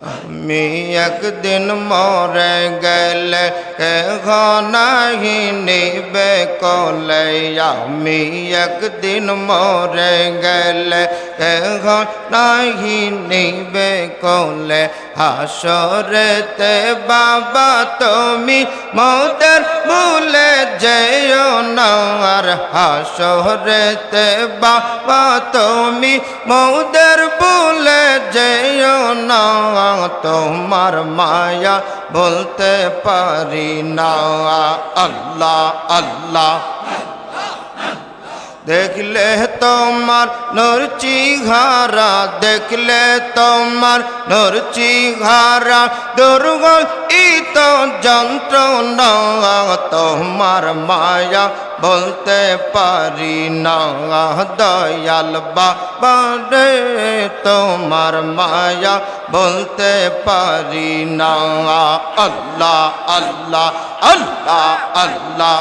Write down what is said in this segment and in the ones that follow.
আমি একদিন মরে গেলে কেহ নাহি নিবে কোলে। আমি একদিন মরে গেলে কেহ নাহি নিবে কোলে। হাসরেতে বাবা তুমি মোদের ভুলে যেও না। আর হাসরেতে বাবা তুমি মোদের ভুলে যেও না। তোমার মায়া বলতে পারি না। আল্লাহ আল্লাহ দেখলে তোমার নূর চেহারা, দেখলে তোমার নূর চেহারা দুর্গন্ধ যন্ত্রণা। তোমার মায়া বলতে পারি না। দয়াল বাবা রে তোমার মায়া বলতে পারি না। আল্লাহ আল্লাহ আল্লাহ আল্লাহ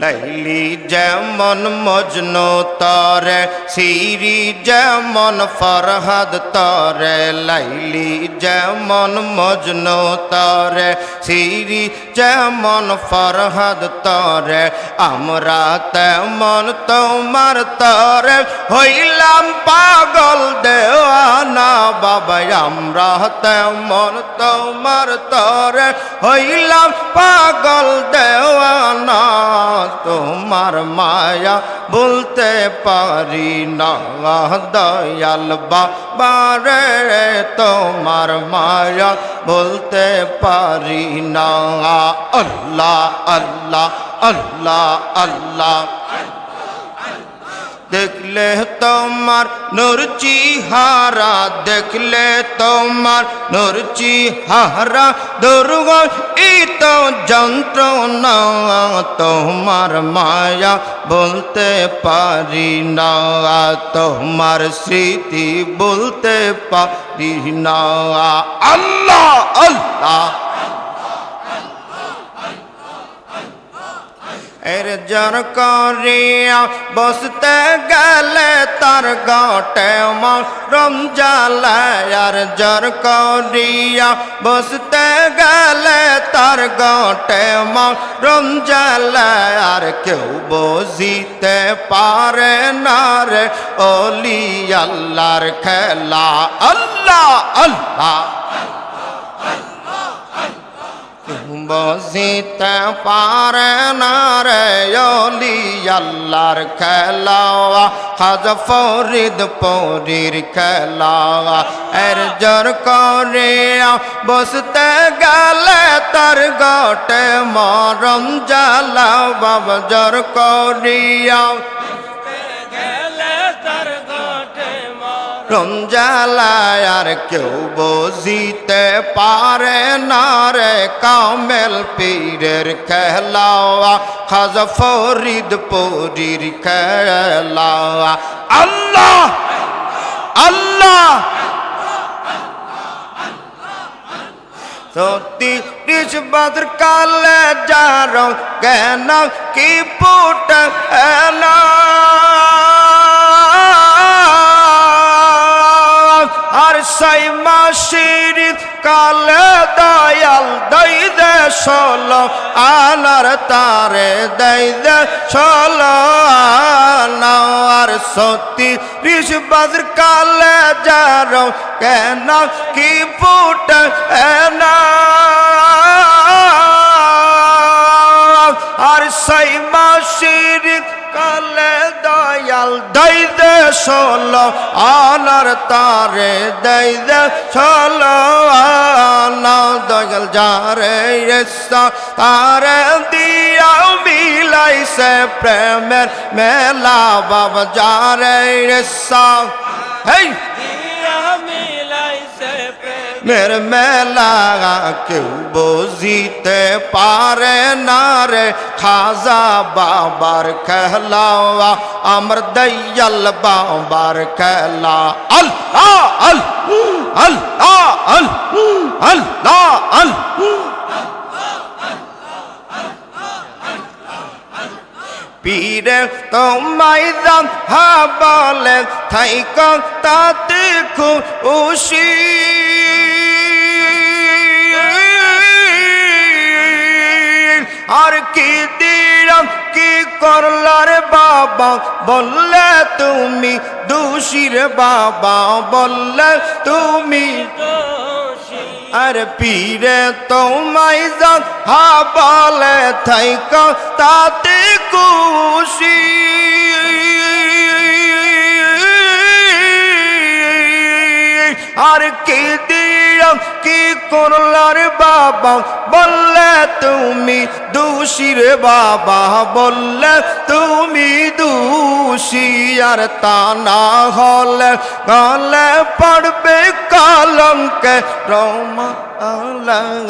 লাইলি যেমন মজনু তরে, সিরি যেমন ফরহাদ তরে। লাইলি যেমন মজনু তরে, সিরি যেমন ফরহাদ তরে। আমরা তেমন তোমার তরে হইলাম পাগল দেওয়ানা। বাবা আমরা তেমন তোমার তরে হইলাম পাগল দেওয়ানা। তোমার মায়া বলতে পারি না। দয়াল বাবা রে তোমার মায়া বলতে পারি না। আল্লাহ আল্লাহ আল্লাহ আল্লাহ দেখলে তোমার নূর চেহারা, দেখলে তোমার নূর চেহারা দুর্গন্ধ যন্ত্রণা। তোমার মায়া বলতে পারি না। তোমার স্মৃতি বলতে পারি না। আল্লাহ আল্লাহ এর জর করিয়া বসতে গেলে তার গটে মরম জ্বালায়। আর জর করিয়া বসতে গেলে তার গটে মরম জ্বালায়। আর কেউ বুঝিতে পারে না রে ওলি আল্লাহর খেলা। আল্লাহ আল্লাহ বুঝিতে পারে না রে ওলি আল্লাহর খেলা। খাজা ফরিদ পীর খেলা। এর জোর করিয়া বসতে গেলে তার গটে মরম জ্বালা। বাবা জোর করিয়া রমজালায় আর কেউ বুঝিতে পারে না রে কামেল পীরের খেলা। খাজা ফরিদ পীর খেলা। আল্লাহ আল্লাহ সত্যি রিচ বদর কালে যারো কেন কি পুট এলা। আর সাই মাসির কালে দয়াল দই দে ষোলো আনার তারে দই দে ষোলো আনা। আর সত্যি রিস বদর কালে যারো কেন কি ফুট না। আর সাই মাসির কালে দয়াল দই দে ষোলো আনার তারে দই দে ষোলো আনা। দয়াল যারে এসা তারে দিয়া মিলাইছে প্রেমের মেলা। বাবা যারে এসা হেই মের মেলা কেউ বুঝিতে পারে না রে খাজা বাবার খেলা। আমার দয়াল বাবার খেলা। আল্লাহ আল্লাহ আল্লাহ আল্লাহ আল্লাহ পীরে তোমায় যাহা বলে থাইকা তাতে খুশি আর কি দিলাম কি করলার বাবা বললে তুমি দোষী রে বাবা বললে তুমি আর পীরে তোমায় যাহা বলে থাইকা তাতে খুশি আর কি দিলাম কি করলার বাবা বললে তুমি দোষী রে বাবা বললে তুমি দোষী আর তা না হলে গলে পড়বে কলঙ্কে রমা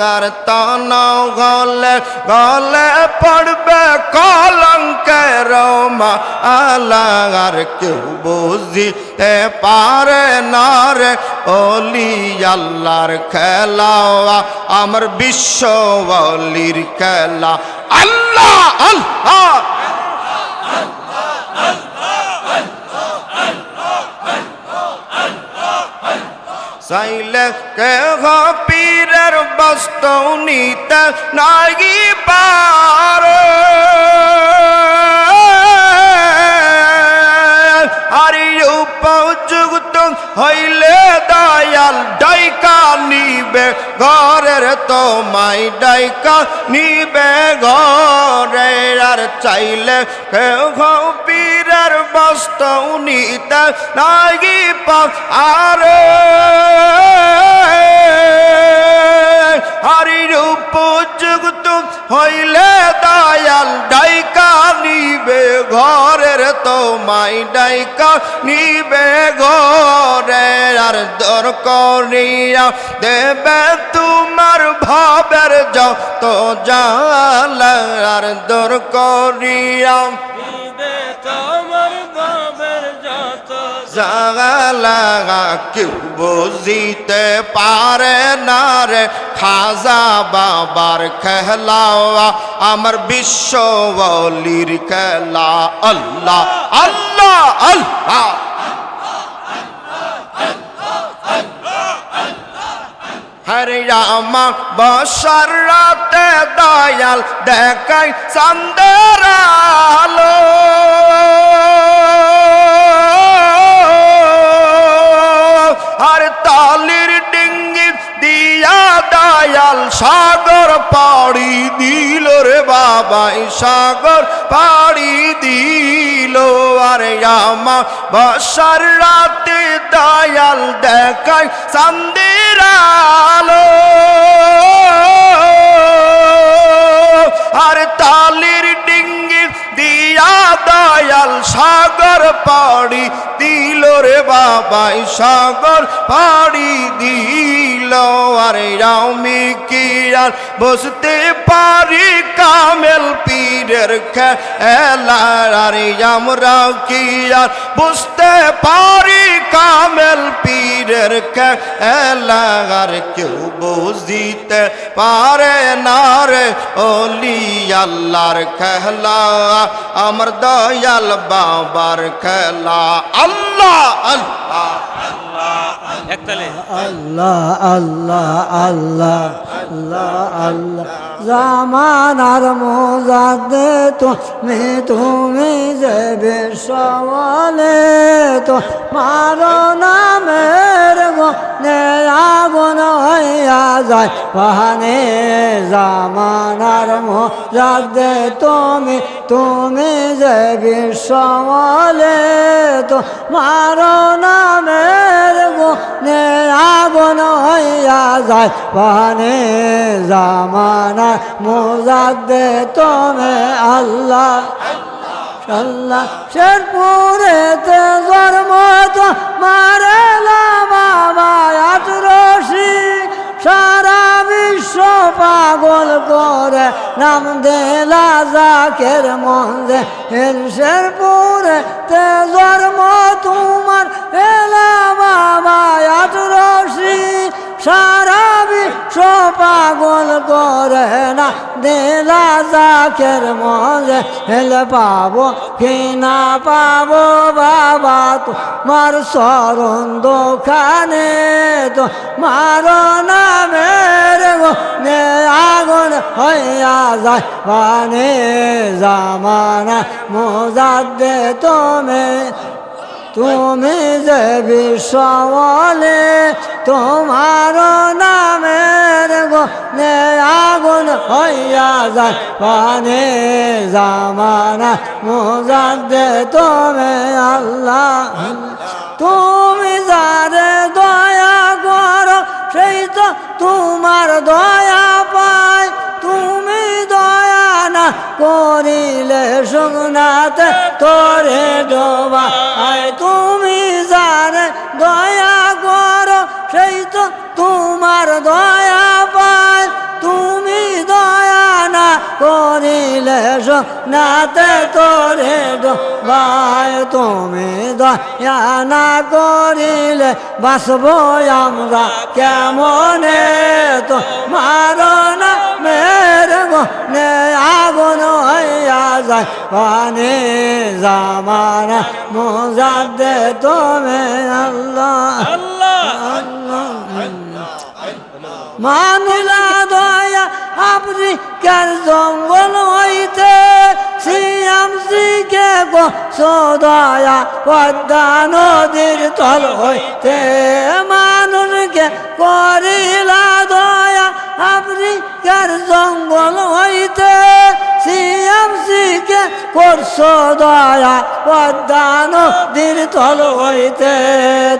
আর তা না হলে গলে পড়বে কলঙ্কে রমা আর কেউ বুঝিতে পারে না রে ওলি আল্লাহর খেলা আমার বিশ্ব ওলির খেলা আল্লাহ আল্লাহ চাইলে কেহ পীরের বস্তু নিতে নাই পারে আর উপযুক্ত হইলে দয়াল ডাইকা নিবে ঘরের তোমায় ডাইকা নিবে ঘরে আর চাইলে কেহ পীরের বস্তু নিতে নাই পারে আর উপযুক্ত হইলে দয়াল ডাইকা নিবে ঘরের তোমায় ডাইকা নিবে ঘরে আর দর করিয়া দেবে তোমার ভাবের যত জালা আর দর করিয়া তোমার ভাবের যত জালা কেউ বুঝিতে পারে না রে খাজা বাবার খেলা আমার বিশ্ব ওলির খেলা আল্লাহ আল্লাহ আল্লাহ হরে রামা বর্ষার রাতে দয়াল দেখাই চাঁদের আলো আর তালির ডিঙ্গি দিয়া দয়াল সাগর পাড়ি দিল রে বাবাই সাগর পাড়ি দিল আর রামা বর্ষার রাতে দয়াল দেখাই চাঁদের আলো আর তালির ডিঙ্গি দিয়া দয়াল সাগর পাড়ি দিল রে বাবাই সাগর পাড়ি দিল আর আমি কি আর বুঝতে পারি কামেল পীরের খেলা আরে আমরা কি আর বুঝতে পারি কামেল পীরের খেলা আর কেউ বুঝিতে পারে না রে ওলি আল্লাহর খেলা আমার দয়াল বাবার খেলা আল্লাহ আল্লাহ আল্লাহ আল্লাহ আল্লাহ আল্লাহ আল্লাহ জামানার মোজাদে তুমি যে বিশ্বলে তো মারো নামের গনে আগুন হইয়া যায় পাহানে জামানার মোজাদে তুমি যে বিশ্বলে তো মারো নামের গনে আগুন হইয়া যায় পাহানে জামানা মোজাদে তুমি আল্লাহ আল্লাহ শেরপুরেতে জন্ম তো মারেলা বাবা আটরশি সারা বিশ্ব পাগল করে নাম দেলা জাকের মঞ্জে শেরপুরেতে জন্ম তোমার এলা বাবা আটরশি সারা বিশ্ব পাগল করে না দিলা জাকের মজে হেলে পাবো কি না পাবো বাবা তোমার শরণ দোকানে তো মারো নামের নে আগুন হইয়া যায় পানে জামানা মোজাদ্দে তুমি যে বিশ্বলে তোমার নামের নে আগুন হইয়া যায় পানে জামানা মোজাদ্দে তুমি আল্লাহ তুমি যারে দয়া করো সেই তো তোমার দয়া পায় তুমি দয়া না করিলে শুকনাতে তোরে ডোবা তুমি যারে দয়া করো সেই তো তোমার দয়া পায় তুমি দয়া না করিলে শুকনাতে তোরে ডোবায় তুমি দয়া না করিলে বাসবো আমরা কেমনে তো মারো না মেরে নে আগুন হইয়া যায় পানে জামানা মোজাদ্দে তুমি আল্লাহ মানিলা দয়া আফ্রিকার জঙ্গল হইতে সিয়াম শিখে গো সদয়া পদ্মা নদীর তল হইতে মানুষকে করিলা দয়া আফ্রিকার জঙ্গল হইতে সিয়াম শিখে করছো দয়া পদ্মা নদীর তল হইতে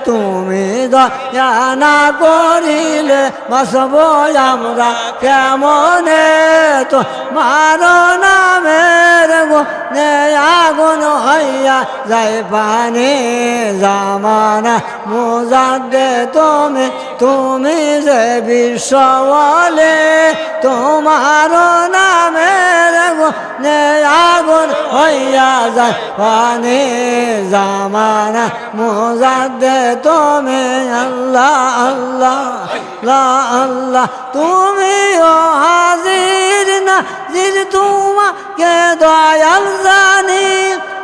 তুমি দয়া না করিলে বাসব আমরা কেমনে তো মারো নামের নে আগুন হইয়া যায় পানে জামানা মোজাদ্দে তুমি যে বিশ্বলে তোমার নামের নে আগুন হইয়া যায় পানে জামানা মোজাদ্দে তুমি আল্লাহ আল্লাহ আল্লাহ তুমি ও হাজির না জির তোমাকে দয়াল জানি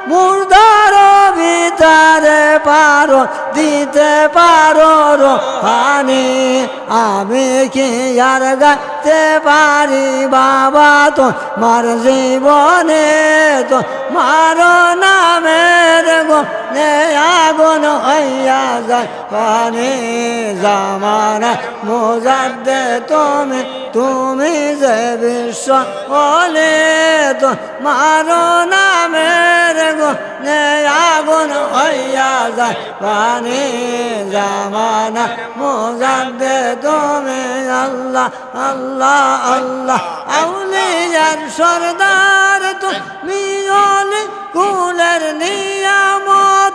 মুর্দার ভিতরে পারো দিতে পারো রোহানি আমি কি আর গাইতে পারি বাবা তো মার জীবনে তো মারো নামের নে আগুন হইয়া যায় পানে জামানা মোজাদ্দে তুমি যে বিশ্ব বলে তো মারো নামের নে আগুন হইয়া যায় পানে জামানা মোজাদ্দে তুমি আল্লাহ আল্লাহ আল্লাহ আউলিয়ার সরদার তুমি অলি কুলের নিয়ামত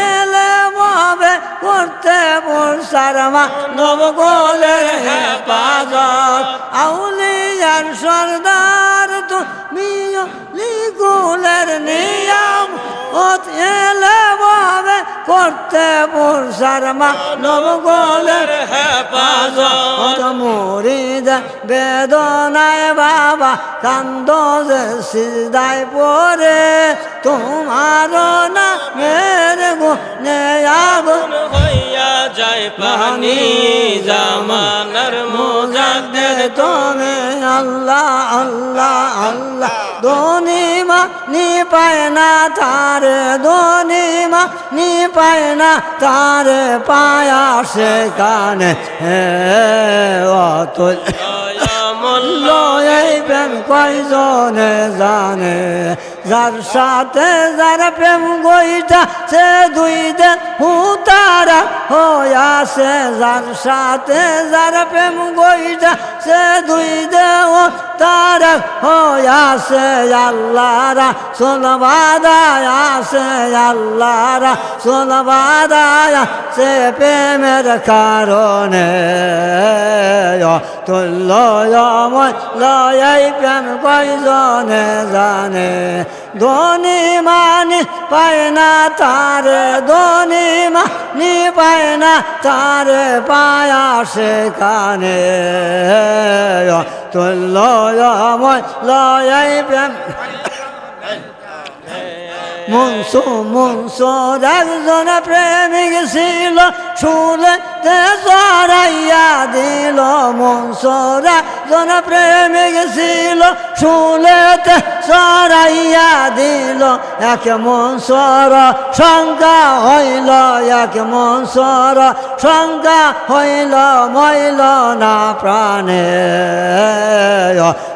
এলে মবে করতে বর্ষারমা নবগোলের হেফাজত আউলিয়ার সরদার তুমি অলি কুলের নিয়ামত এলে মবে করতে বর্ষারমা নবগোলের হেফাজত মুরিদ বেদনায় বাবা কান্দ যে সিজদায় পড়ে তোমার না মেরে নে আগুন হইয়া যায় পানি জামানার মোজাদ্দে তুমি আল্লাহ আল্লাহ আল্লাহ দোনিমা নি পায় না তারে দোনিমা নি পায় না তারে পায়া সে কানে হে অতুল মূল্য এই প্রেম কয়জনে জানে যার সাথে যার প্রেম গইটা সে দুই দিন হুতারা হইয়াছে যার সাথে যার প্রেম গইটা সে দুই দেহ তারা হইয়াছে আল্লাহরা সোনবাদায় আছে আল্লাহরা সোনবাদায় সে প্রেমের কারণে তুল্য লয় প্রেম কয়জনে জানে ধনী মানি পায় না তারে ধনী নি পায় না তারে পায়া সেখানে তুল্যময় লয় প্রেম মনসুর একজন প্রেমিক ছিল শুলেতে চড়াইয়া দিল মনসুর একজন প্রেমিক ছিল শুলেতে চড়াইয়া দিল এক মনসুর সংখ্যা হইল এক মনসুর সংখ্যা হইল মইল না প্রাণে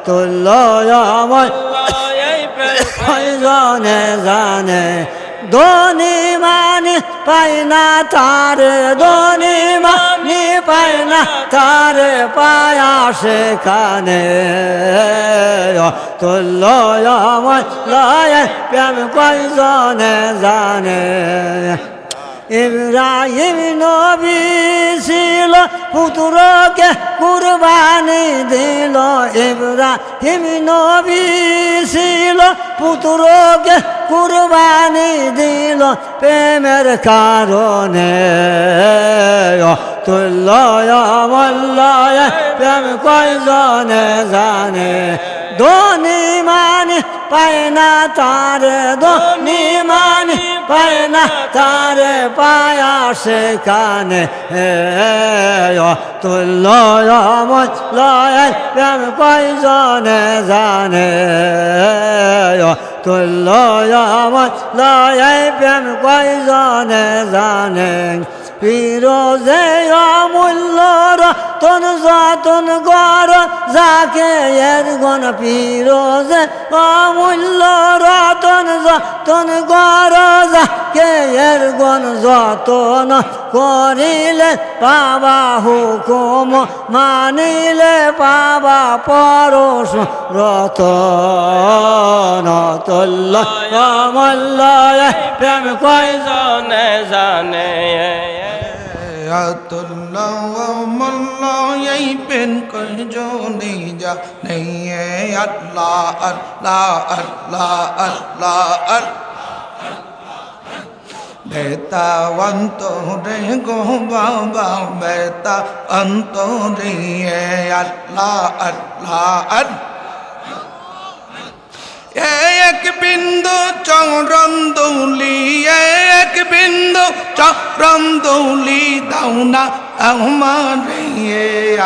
তুল্যময় জনে জানে ধনী মানি পাই না তারে ধনী মানি পাই না তারে পায়া সেখানে তুল্যময় লয় প্রেম কয়জনে জানে ইব্রাহিম নবী ছিল পুত্রকে কুরবানি দিল ইব্রাহিম নবী ছিল পুত্রকে কুরবানি দিল প্রেমের কারণে তুল্যময় প্রেম কয়জনে জানে ধনী মানি পায় না তারে ধনী মানি পায় না তারে পায়া সেখানে তুল্যময় লয় প্রেম কয়জনে জানে তুল্যময় লয় প্রেম কয়জনে জানে ফিরোজে অমূল্য রতন যতন গর যাকে এর গণ ফিরোজে অমূল্য রতন যতন গর যাকে এর গণ যতন করিলে পাবা হুকুম মানিলে পাবা পরশ রতন তুল্যময় প্রেম কয়জনে জানে তুল্যময় প্রেম কয়জনে জানে আল্লাহ আল্লাহ আল্লাহ আল্লাহ বেতা অন্তরে গো বাবা বেতা অন্তরে আল্লাহ আল্লাহ এক বিন্দু চরণ দুলি এক বিন্দু চরণ দুলি দাও না আমার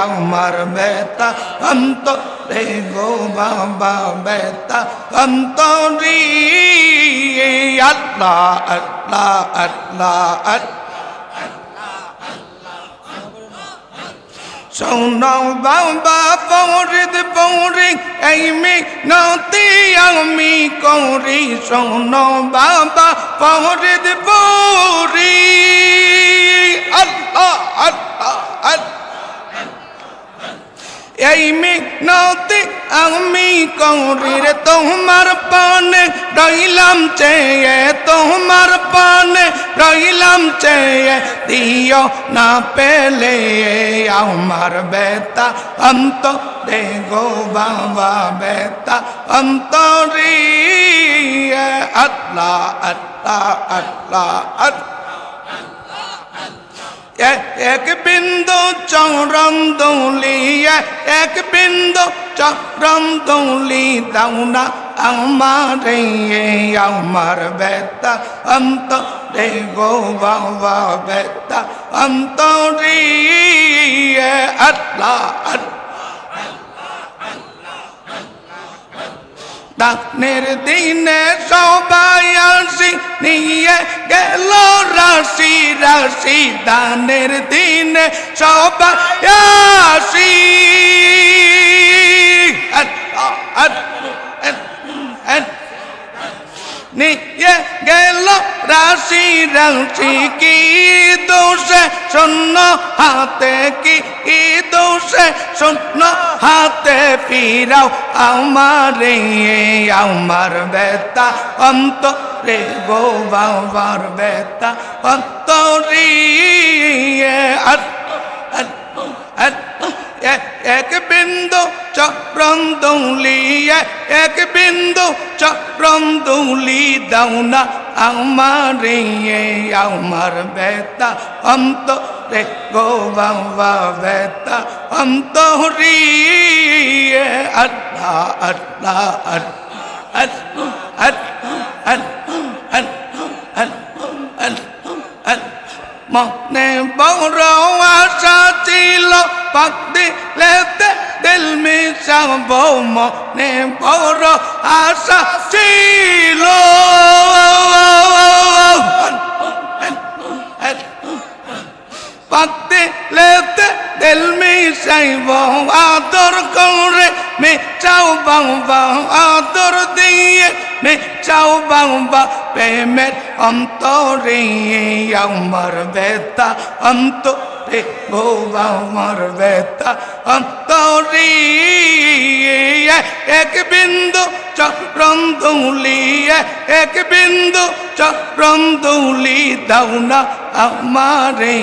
আমার বেতা অন্তরে গো বাবা বেতা অন্তরে আল্লাহ আল্লাহ আল্লাহ শোনো বাবা ফরিদ পৌরি এই মিনতি আমি করি শোনো বাবা ফরিদ পৌরি আল্লাহ আল্লাহ আল্লাহ এই মিনতি আমি করি রে তোমার পানে রইলাম চেয়ে তোমার পানে রইলাম চেয়ে দিও না পেলে আমার বেতা অন্ত দে গো বাবা বেতা অন্তরি আল্লাহ আল্লাহ আল্লাহ আল্লাহ এক বিন্দু চরণ দুলি এক বিন্দু চরণ দুলি দাও না আমার আমার বেতা অন্ত রে গো বাবা বেতা অন্তরি আল্লাহ দানের দিনে সবাই আসি নিয়ে গেল রাশি রাশি দানের দিনে সবাই আসি নিয়ে গেল রাশি রাশি কি দোষে শূন্য হাতে কি দোষে শূন্য হাতে ফিরাও আমারে আমার বেতা অন্ত রে গো বাবার বেতা অন্তরি এক বিন্দু চক্রম দুলি এক বিন্দু চক্রম দুলি দাও না আমার আমার ব্যথা অন্তরে গো বাবা ব্যথা অন্তরে আল্লাহ আল্লাহ মনে বড় আশা ছিল পাক দিলেতে দিল মিশাবো মনে বড় আশা ছিল পাক দিলেতে দিল মিশাইব আদর করে মেচাও বাবা আদর দিয়ে মেচাও বাবা প্রেমের অন্তরে আমার ব্যথা অন্তরে গো আমার ব্যথা অন্তরে এক বিন্দু চরণ দুলি এক বিন্দু চরণ দুলি দাও না আমারে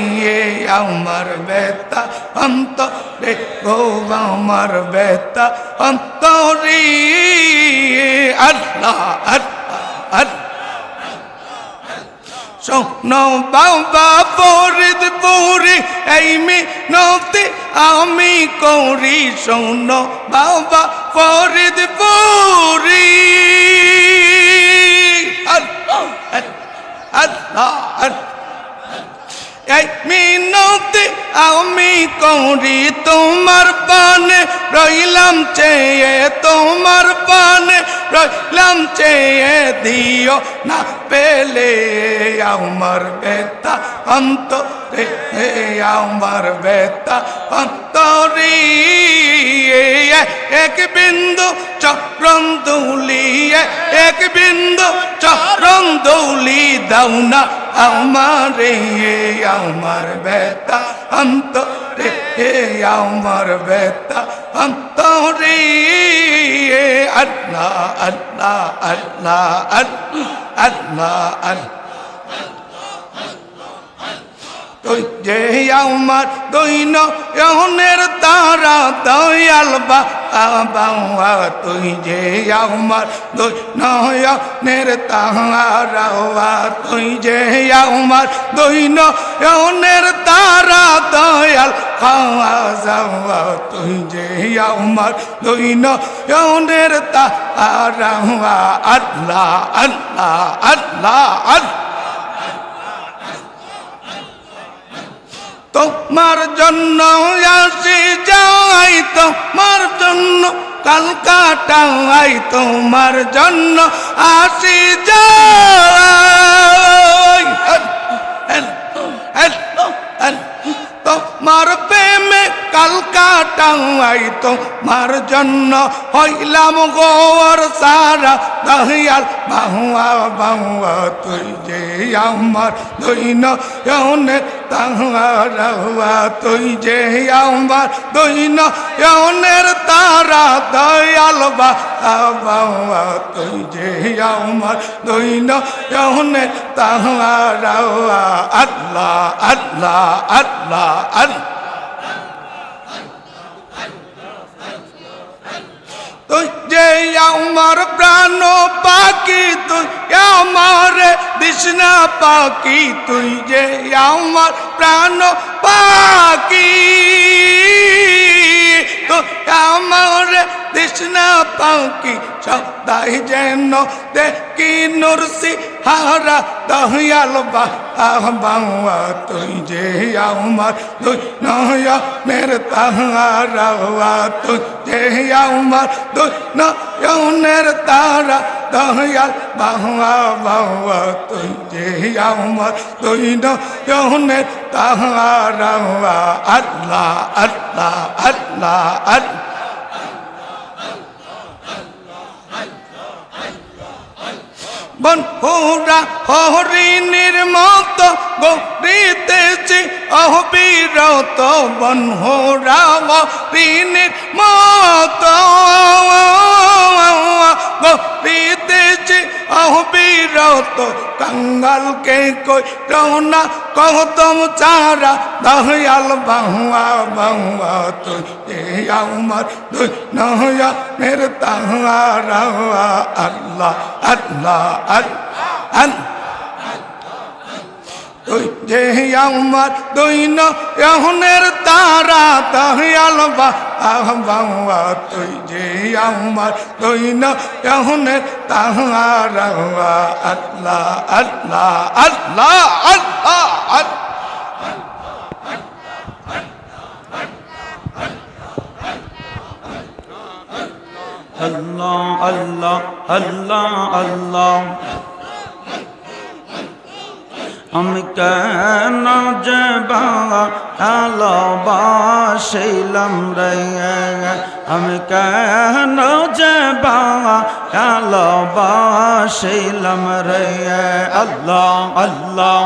আমার ব্যথা অন্তরে গো আমার ব্যথা অন্তরে আল্লাহ আল্লাহ আল্লাহ শোনো বাবা ফরিদপুরি এই মিনতি আমি করি শোনো বাবা ফরিদপুরি আল্লাহ আল্লাহ এই মিনতি আমি করি তোমার পানে রইলাম চেয়ে তোমার পানে রইলাম চেয়ে দিও না পেলে আমার ব্যথা অন্তরে আমার ব্যথা অন্তরে এক বিন্দু চক্রম দুলি এক বিন্দু চক্রম দুলি দাও না আমারে আমার ব্যথা অন্তরে আমার ব্যথা অন্তরে আল্লাহ আল্লাহ আল্লাহ আল্লাহ আল্লাহ তুই যে আমার দৈন রহনের তারা দয়াল বাবা তুই যে আমার দৈনয়নের তারা তুই যে আমার দৈন রহনের তারা দয়াল খাওয়া যাওয়া তুই যে আমার দৈন রহনের তারা আল্লাহ আল্লাহ আল্লাহ আল্লাহ তোমার জন্য আসি যাই তোমার জন্য কালকাটাই তোমার জন্য আসি যাই তোমার প্রেমে কালকাটাই তোমার জন্য হইলাম গোর সারা দহিয়াল বাহুয়া বাহুয়া তুই যে আমার দৈন রহনের তারা তুই যে আমার দৈন রহনের তারা দয়াল বাহুয়া তুই যে আমার দৈন রহনের তারা আল্লাহ আল্লাহ আল্লাহ আল্লাহ তুই যে আমার প্রাণ পাখি তুই আমার দিশনা পাখি তুই যে আমার প্রাণ পাখি তুই আমার দিশনা পাখি সদাই যেন দেখি নুরসি হারা দহিয়াল বাবা তুই যে আমার তুই নয়নের তারা তুই যে আমার তুই নয়নের তারা দহিয়াল বাবা বাবা তুই যে আমার তুই নয়নের তারা আল্লাহ আল্লাহ আল্লাহ আল্লাহ বনহুরা হরিণীর মতো গড়িতেছে অবিরত বনহুরা হরিণীর মতো গড়িতেছে অবিরত कंगाल के कोई रौना कहो तुम चारा दहियाल बहुआ बहुआ तुझे उमर तुझ नया मेरे तहारा अल्लाह अल्लाह अल्लाह তুই যে আমার দৈন এহনের তারা দয়াল বাবা তুই যে আমার দৈন এহনের তারা আল্লাহ আল্লাহ আল্লাহ আল্লাহ আল্লাহ Allah, Allah, Allah, Allah. আমি কেন যে ভালোবাসিলাম রে, আমি কেন যে ভালোবাসিলাম রে, আল্লাহ আল্লাহ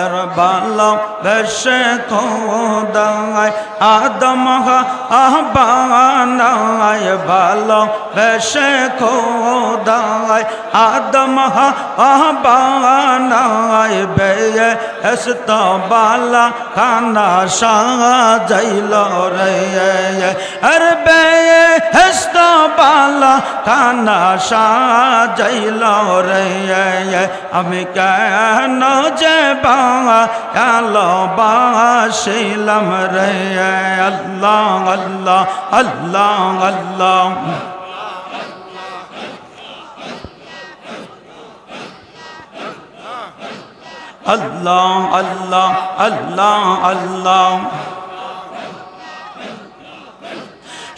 এর ভালোবেসে খোদায় আদম বানায়, ভালোবেসে খোদায় আদম বানায়, বেয়ে এসত বালা খানা সাজাইল রে, আর বেয়ে এসত বালা খানা সাজাইল রে, আমি কেন যে ভালোবাসিলাম রে, আল্লাহ আল্লাহ আল্লাহ আল্লাহ। আল্লাহ আল্লাহ আল্লাহ আল্লাহ।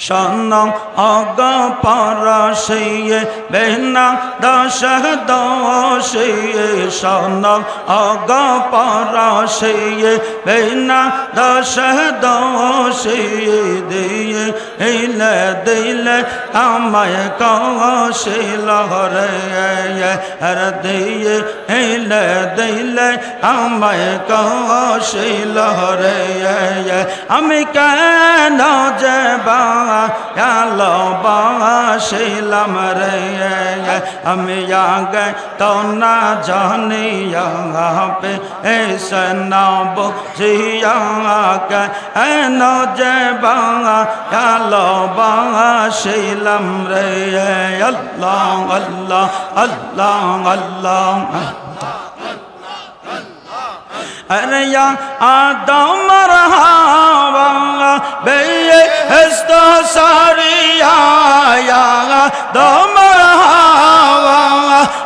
সনম অগ পরশিয়ে বেনা দশ দোষিয়ে, সনম অগ পরশিয়ে বেনা দশ দোষিয়ে, দিয়ে হিলে দিলে আমায় কৌশল রে, আর দিয়ে হিলে দিলে আমায় কৌশল রে, আমি কেন যে ভালোবাসিলাম রে, আমি আগে তো না জানি পে এসে না বুঝিয়া কেন যে ভালোবাসিলাম রে, আল্লাহ আল্লাহ আল্লাহ আল্লাহ। अरे या आदम रहावा बेये हस्तो सारिया, या आदम रहावा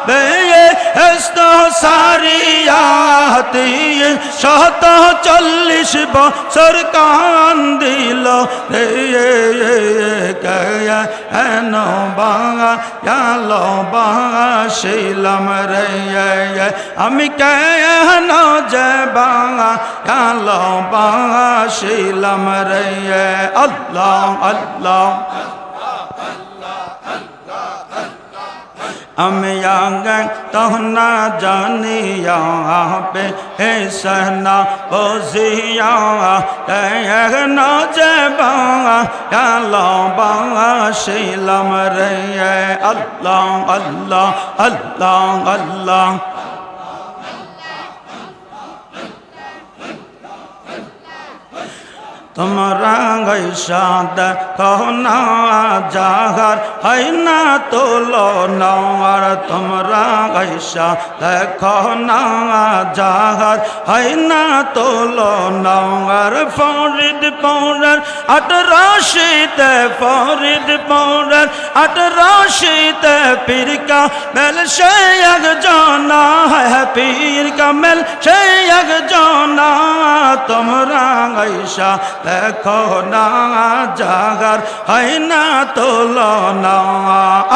बेये हस्तो सारिया, 340 বছর কান্দিল রে, কেন ভালোবাসিলাম রে, আমি কেন যে ভালোবাসিলাম রে, আল্লাহ আল্লাহ। আমি আগে তো না জানিয়া পে এসনা বুঝিয়া কেন যে ভালোবাসিলাম রে, আল্লাহ আল্লাহ আল্লাহ আল্লাহ। তোমরা গৈসা দেখো না যাহার হয় না তুলনা, আর তোমরা গৈসা দেখো না যাহার হয় না তুলনা, আর ফরিদপুরের 18তে ফরিদপুরের 18তে পীর কামেল সে একজন, পীর কামেল সে একজন, তোমরা গৈসা দেখো না যাহার হয় না তুলনা,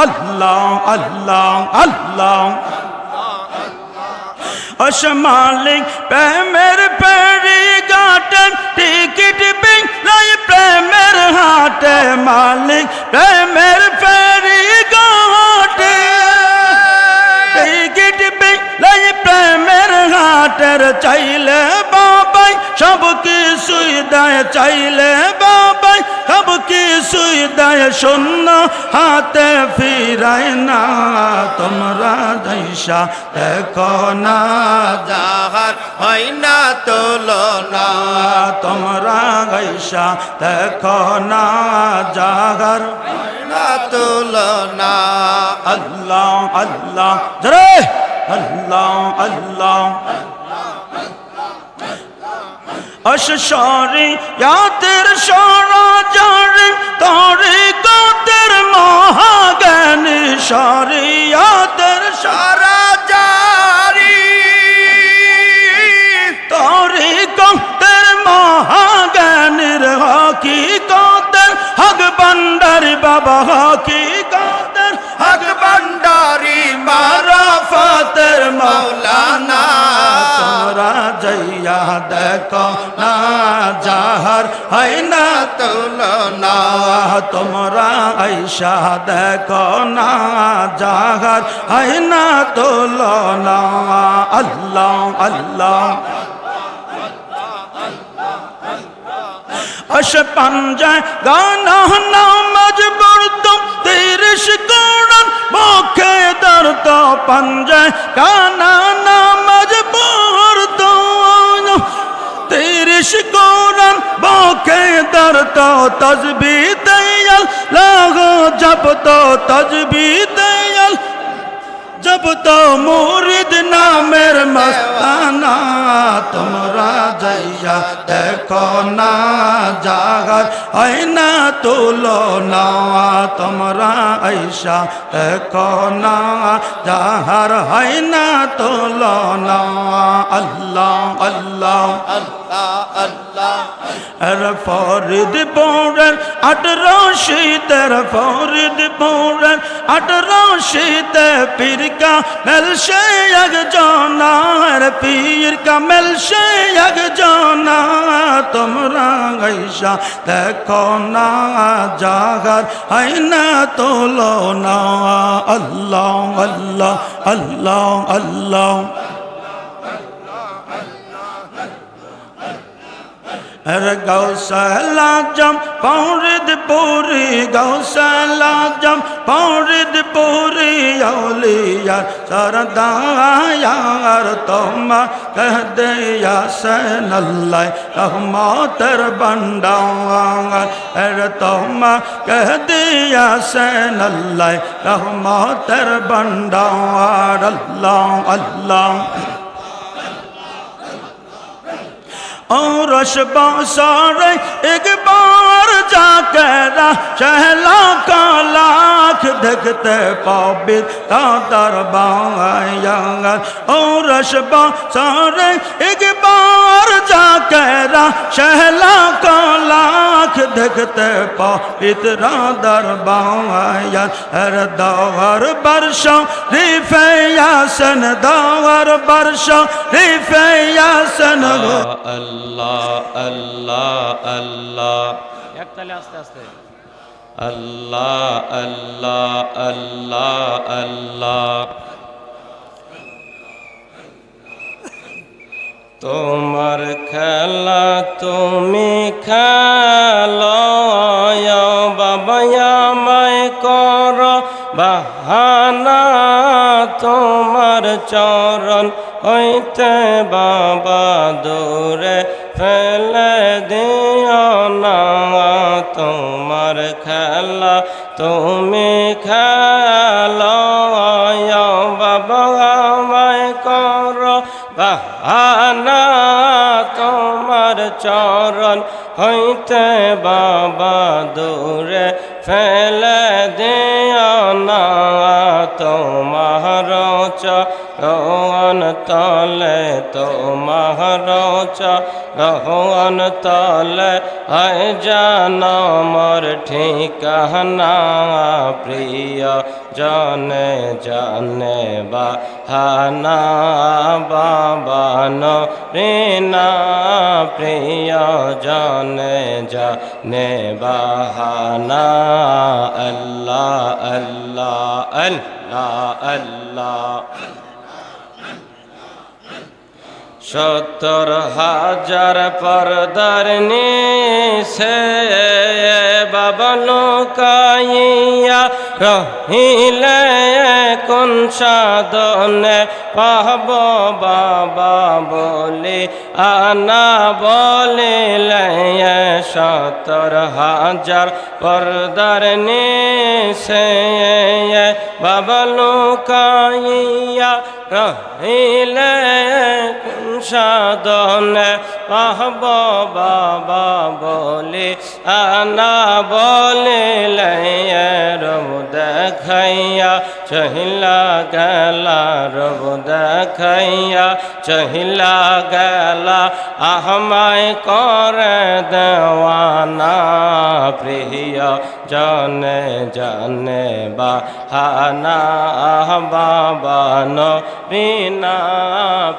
আল্লাহ আল্লাহ আল্লাহ। ওস মালিক প্রেমের পেরি গাটে টিকিট বিলাই প্রেমের হাটে, মালিক প্রেমের পেরি গাটে টিকিট বিলাই প্রেমের হাটের, চাইলে বাবাই সব কিছুই দেয়, চাইলে বাবাই সব কিছুই দেয়, শূন্য হাতে ফিরায় না, তোমরা যাইসা দেখো না যাহার হয় না তুলনা, তোমরা যাইসা দেখো না যাহার হয় না তুলনা, আল্লাহ আল্লাহ। জরে আল্লাহ আল্লাহ অশরিয়াতের সরাজারি তরিকতের মহাজ্ঞানী শরিয়াতের সরাজারি তরিকতের মহাজ্ঞানীর হকিকতের হক ভান্ডারি বাবা হকিকতের হক ভান্ডারি মারাফতের মৌলানা তোমরা যাইয়া দেখো না যাহার হয় না তুলনা তোমরা আইসা দেখো না যাহার হয় না তুলনা আল্লাহ আল্লাহ আশ পাঞ্জায় গানা নামাজ পড়তো 30 কোরআন মুখে ধরতো পাঞ্জায় গানা নামাজ পড়তো 30 কোরআন মুখে ধরতো তসবিহ দয়াল লাগো জপতো তসবিহ দয়াল जब तो मुरीद नामेर मस्ताना তোমরা যাইয়া দেখো না জাগার আয়না তুলনা তোমরা আইসা দেখো না যাহার আয়না তুলনা আল্লাহ আল্লাহ আল্লাহ আল্লাহ এর ফরিদ পৌরের 18 শীতের ফরিদ পৌরের 18 শীতে পীর का मेल से एक जाना पीर का मेल से एक जाना तुमरा गैसा देखो ना जागर है ना तोलो ना अल्लाह अल्लाह अल्लाह अल्लाह गौशाला जम पौरिद पूरी गौशाला जम पौरिद पूरी औलिया सरदायार तुम कह दे या सैनल्लाह रहमतर बंडार तुम कह दे या सैनल्लाह रहमतर बंडार अल्लाह अल्लाह और बासारे एक बार जाकर शहला का लाख देखते पाबित दरबार और बासारे एक बार जाकर शहला का लाख देखते पाबित दरबार हर दौर बरसों रिफे यासन दौर बरसों रिफे यासन আল্লাহ আল্লাহ আল্লাহ একতালে আস্তে আস্তে আল্লাহ আল্লাহ আল্লাহ আল্লাহ তোমার খেলা তুমি খেলো বাবা আমায় কর বাহানা তোমার চরণ হইতে বাবা দূরে ফেলে দিও না তোমার খেলা তুমি খেলো বাবা আমায় কর বাহানা তোমার চরণ হইতে বাবা দূরে ফেলে দিও না তোমার চরণ তলে তোমার চরণ তলে হয় জানো মোর ঠিকানা প্রিয় জনে জানে বাহানা বাবা রিনা প্রিয় জনে জানে বাহানা আল্লাহ আল্লাহ আল্লাহ আল্লাহ 70,000 পর্দার নিচে বাবা লুকাইয়া রহিলে কোন সাধনে পাব বাবা বলে আনা বলিলে 70,000 পর্দার নিচে বাবা লুকাইয়া রহিলে কোন সাধনে পাহব বাবা বলে আনা বলিলে রব দেখাইয়া চহিলা গেলা রব দেখাইয়া চহিলা গেলা আহমায় করে দেওয়ানা প্রিয় জানে জানে বাহানা বাবান বিনা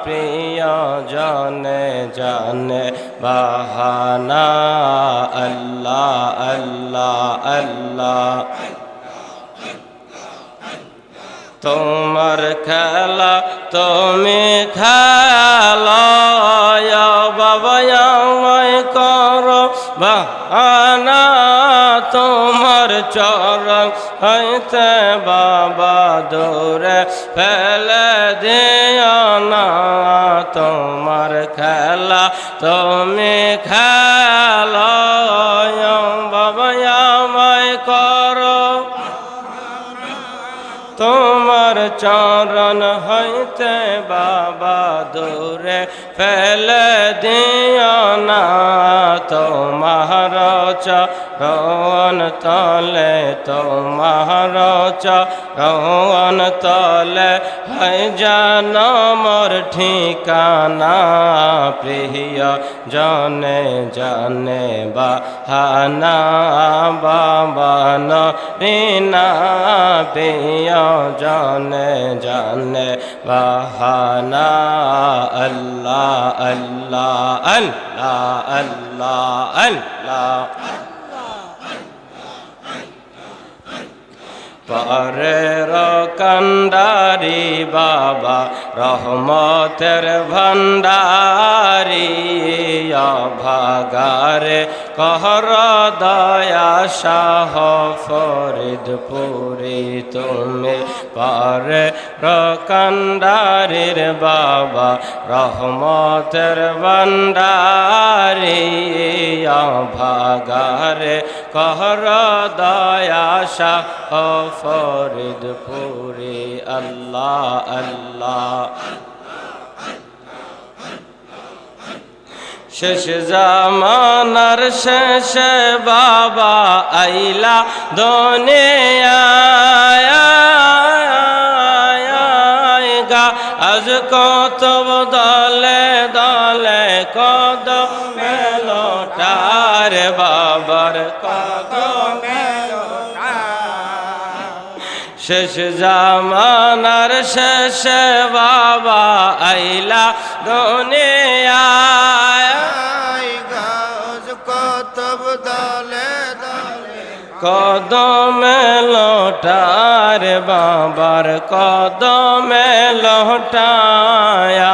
প্রিয় জানে জানে বাহানা আল্লাহ আল্লাহ আল্লাহ তোমার খেলা তুমি খেলা বাবা আমায় করো বাহানা তোমার চরণ হইতে বাবা দূরে ফেলে দিও না তোমার খেলা তুমি খেলা বাবা আমায় করো তোমার চরণ হইতে বাবা দূরে ফেলে দিও না তোমার চরণ তলে তোমার চরণ তলে হয় জান মোর ঠিকানা প্রিয় জানে জানে বাহানা বাবান রিনা প্রিয় জানে জানে বাহানা আল্লাহ আল্লাহ আল্লাহ আল্লাহ আল্লাহ পরের কান্ডারি বাবা রহমতের ভণ্ডারি ভাগারে कहर दया शाह फरीदपुरी तुम्हें पर रकंडारीर बाबा रहमतेर भंडारी भागारे कहर दया शाह फरीदपुरी अल्लाह अल्लाह शेष जमानार शेष बाबा आइला दुनिया आज कत दले दले कद मेलोटार बाबर कद शेष जमानार शेष बाबा आइला दुनिया कदमे लौटार बाबर कदमे लौटाया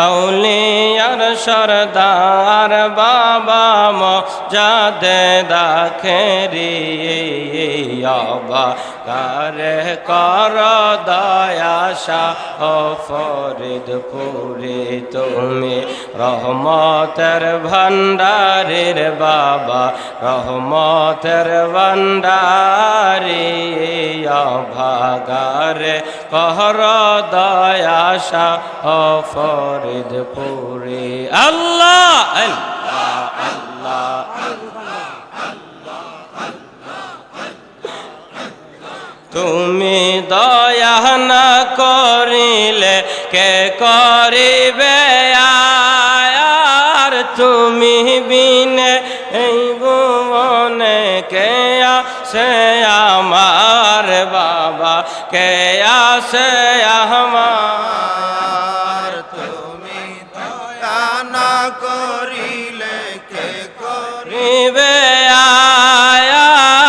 औलियार सरदार बाबा मौजादे दाखेरी कारे कर दया शाह फरीदपुरी तुम्हें रहमतेर भंडारीर बाबा रहमतेर भंडारी भागारे कहर दया शाह फरीदपुरी अल्लाह अल्लाह अल्लाह তুমি দয়া না করিলে কে করিবে আর তুমি বিনে এই ভুবনে কে আসে আমার বাবা কে আসে আমার তুমি দয়া না করিলে কে করিবে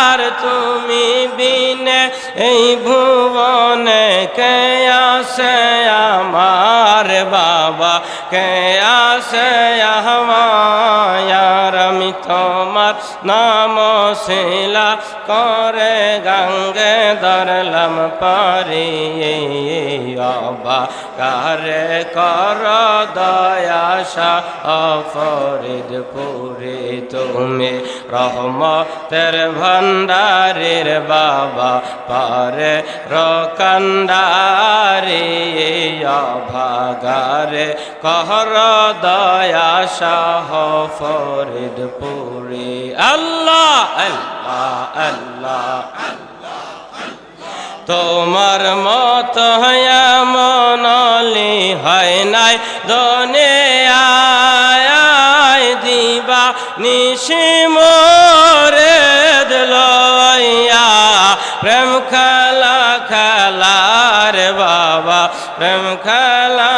আর তুমি বিনে এই ভুবনে কে আসে আমার বাবা কে আসে আমার আমি তোমার নাম শিলা করে গঙ্গে ধরলাম পারি অবাকারে কর দয়া ফরিদপুরে তুমি রহমতের ভান্ডারের বাবা পারে রকান্ডারে অভাগারে কর দয়া ফরিদপুরে আল্লাহ আল্লাহ আল্লাহ তোমার মত মনলি হয় নাই দুনিয়ায় দিবা নিশি মোরে লইয়া প্রেম খেলা খেলার বাবা প্রেম খেলা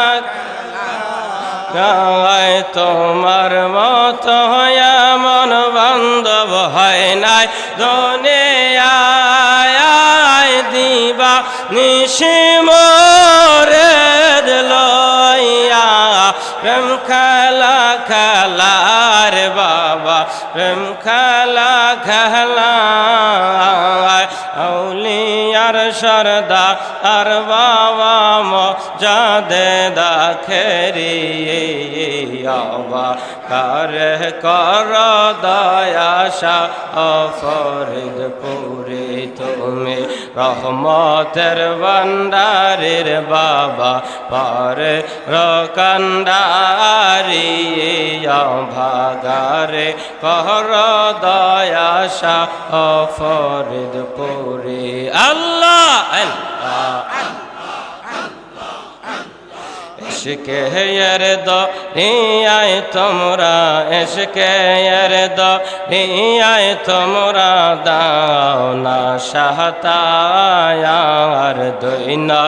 গায় তোমার মত মন বান্ধব হয় নাই দুনিয়ায় দিবা নিশি মোরে লইয়া প্রেম খেলা খেলার বাবা প্রেম খেলা খেলা আউলিয়ার সরদা আর বাবা মজাদে দাখেরি কারে কর দয়া ফরিদপুরে তুমি রহমতের ভান্ডারের বাবা পারে রকান্ডারি ভাগারে কর দয়া ফরিদপুরে আল্লাহ আল্লাহ इश्क़े यार दो आए तुमरा इश्क़े यार दो आए तुमरा दाओ ना शाहता यार दुइना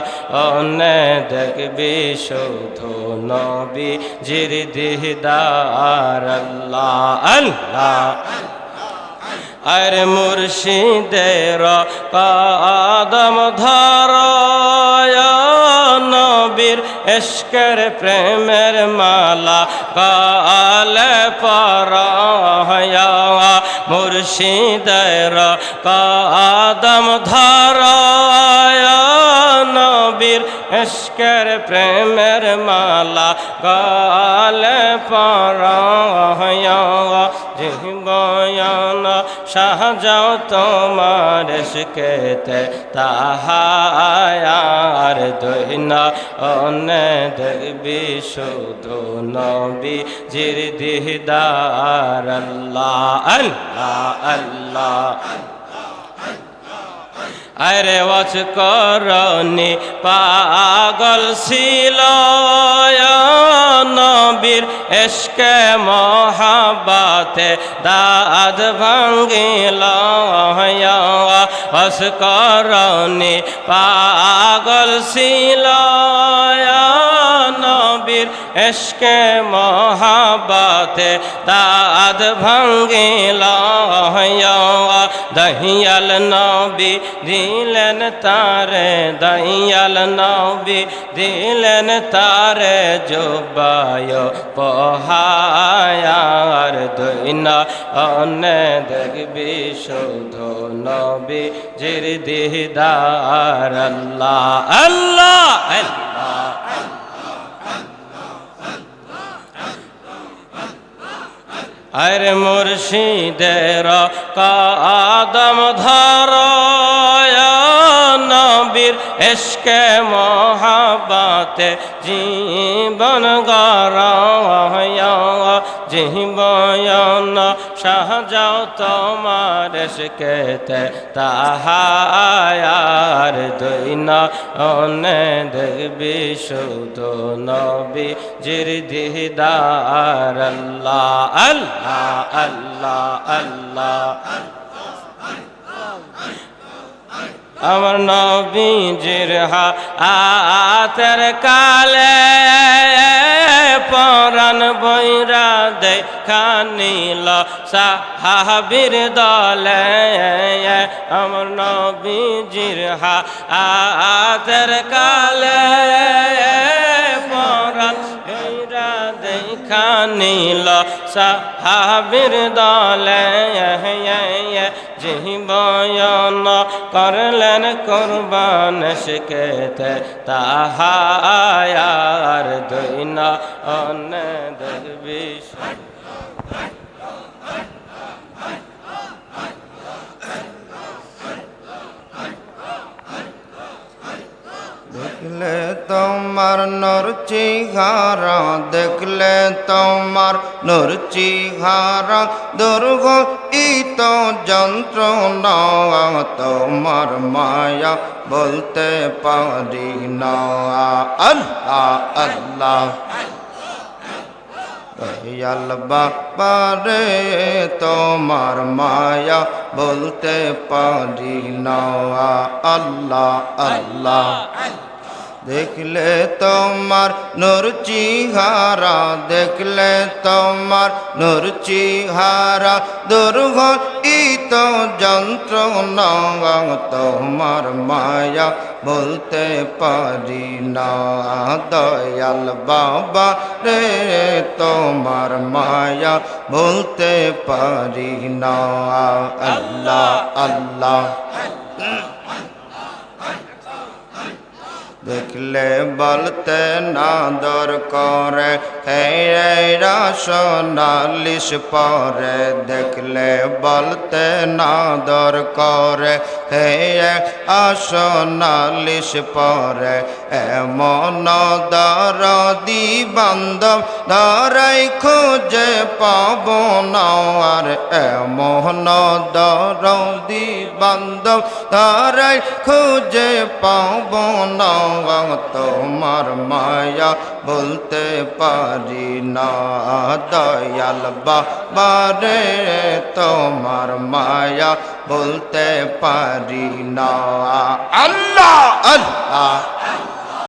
ओने देखबी शुधु नबी जिर दीदार अल्लाह अल्लाह अरे मुर्शिदेर कदम धरो नबीर इश्क़ेर प्रेमेर माला गाले पराया मुर्शिदेर कदम धरो नबीर इश्क़ेर प्रेमेर माला गाले पराया जीवन সাজাও তোমার ইশকেতে তাহার দইনা অনে দেখবি শুধু নবী জির দিদার আল্লাহ আল্লাহ আল্লাহ আরে ওয়াজ করনি পাগল ছিল নবীর ইশকে মোহাব্বতে দাদ ভাঙ্গিল ওয়াজ করনি পাগল ছিল নবীর ইশকে মোহাব্বতে দাদ ভাঙ্গিল দহিয়াল নবী দিলেন তারে দয়াল নবী দিলেন তারে জুবায় পহায়ার দইনা অনে দেখবি শুধু নবী জির দিদার আল্লাহ আল্লাহ আল্লাহ अरे मुर्शिदेर कदम धरो नबीर इश्क़े मोहब्बते जीवन गराया जीवन সাজাও তোমার ইশকেতে তাহার দইনা অনে দেখবি শুধু নবী জির দিদার আল্লাহ আল্লাহ আল্লাহ আল্লাহ আমার নবীজির হাতের কালে পরাণ বৈরা দেখা নিল সাহাবীর দলে আমার নবীজির হাতের কালে পরাণ বৈরা দেখা নিল সাহাবীর দলে জীবন করলেন কুরবান শিখেতে তাহার দইনা অন্য দেখবি দেখলে তোমার নূর চেহারা, দেখলে তোমার নূর চেহারা, দুর্গত যন্ত্রণা তোমার মায়া বলতে পারি না। আল্লাহ আল্লাহ দয়াল বাবা রে, তোমার মায়া বলতে পারি না। আল্লাহ আল্লাহ দেখলে তোমার নূর চেহারা, দেখলে তোমার নূর চেহারা, দুর্গত যন্ত্রণা তোমার মায়া বলতে পারি না। দয়াল বাবা রে, তোমার মায়া বলতে পারি না। আল্লাহ আল্লাহ দেখলে বলতে না দর করে, সোনালিশ পরে, দেখলে বলতে না দর করে, সোনালিশ পরে, এমন দরদি বান্ধব ধরাই খুঁজে পাব না। আর এমন দরদি বান্ধব ধরাই খুঁজে পাব না। তোমার মায়া বলতে পারি না। দয়াল বাবা রে, তোমার মায়া বলতে পারি না। আল্লাহ আল্লাহ